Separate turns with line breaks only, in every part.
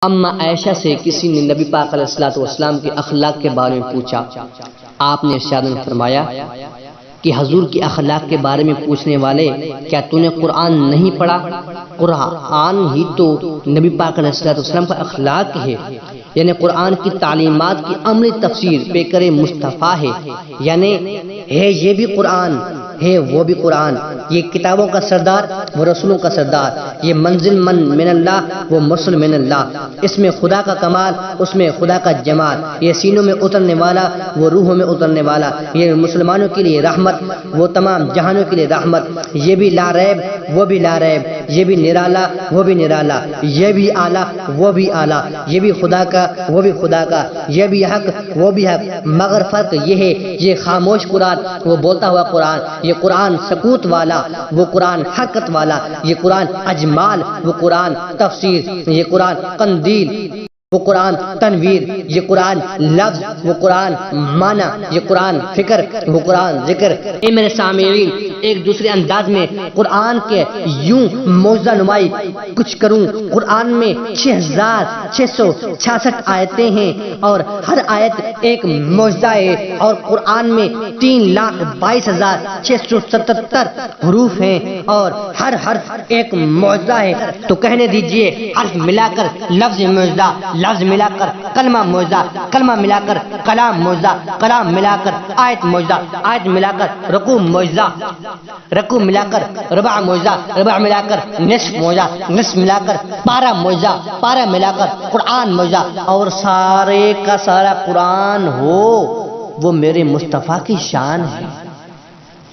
اما عائشہ سے کسی نے نبی پاک علیہ الصلوۃ والسلام کے اخلاق کے بارے میں پوچھا، آپ نے ارشاد فرمایا کہ حضور کے اخلاق کے بارے میں پوچھنے والے، کیا تو نے قرآن نہیں پڑھا؟ قرآن ہی تو نبی پاک علیہ الصلوۃ والسلام کا اخلاق ہے، یعنی قرآن کی تعلیمات کی عملی تفسیر پیکر مصطفیٰ ہے، یعنی ہے یہ بھی قرآن ہے وہ بھی قرآن، یہ کتابوں کا سردار وہ رسولوں کا سردار، یہ منزل من اللہ وہ مرسل من اللہ، اس میں خدا کا کمال اس میں خدا کا جمال، یہ سینوں میں اترنے والا وہ روحوں میں اترنے والا، یہ مسلمانوں کے لیے رحمت وہ تمام جہانوں کے لیے رحمت، یہ بھی لا ریب وہ بھی لا ریب، یہ بھی نرالا وہ بھی نرالا، یہ بھی اعلیٰ وہ بھی اعلیٰ، یہ بھی خدا کا وہ بھی خدا کا، یہ بھی حق وہ بھی حق، مگر فرق یہ ہے یہ خاموش قرآن وہ بولتا ہوا قرآن، یہ قرآن سکوت والا وہ قرآن حقت والا، یہ قرآن اجمال وہ قرآن تفسیر، یہ قرآن قندیل وہ قرآن تنویر، یہ قرآن لفظ وہ قرآن معنی، یہ قرآن فکر وہ قرآن ذکر۔ اے میرے سامعین، ایک دوسرے انداز میں قرآن کے یوں موضوع نمائی کچھ کروں۔ قرآن میں 6666 آیتیں ہیں اور ہر آیت ایک موضوع ہے، اور قرآن میں 3,22,677 حروف ہیں اور ہر حرف ایک موضوع ہے۔ تو کہنے دیجئے حرف ملا کر لفظ موضوع، لفظ ملا کر کلمہ موضوع، کلمہ ملا کر کلام موضوع، کلام ملا کر آیت موضوع، آیت ملا کر رکوع موضوع، رکوع ملا کر ربع موضوع، ربع ملا کر نصف موضوع، نصف ملا کر پارہ موضوع، پارہ ملا کر قرآن موضوع، اور سارے کا سارا قرآن ہو وہ میرے مصطفیٰ کی شان ہے۔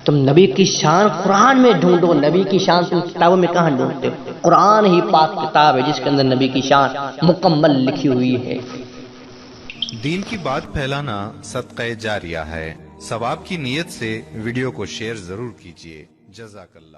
تم نبی کی شان قرآن میں ڈھونڈو، نبی کی شان تم کتابوں میں کہاں ڈھونڈتے ہو؟ قرآن ہی پاک کتاب ہے جس کے اندر نبی کی شان مکمل لکھی ہوئی ہے۔
دین کی بات پھیلانا صدقہ جاریہ ہے، ثواب کی نیت سے ویڈیو کو شیئر ضرور کیجیے۔ جزاک اللہ۔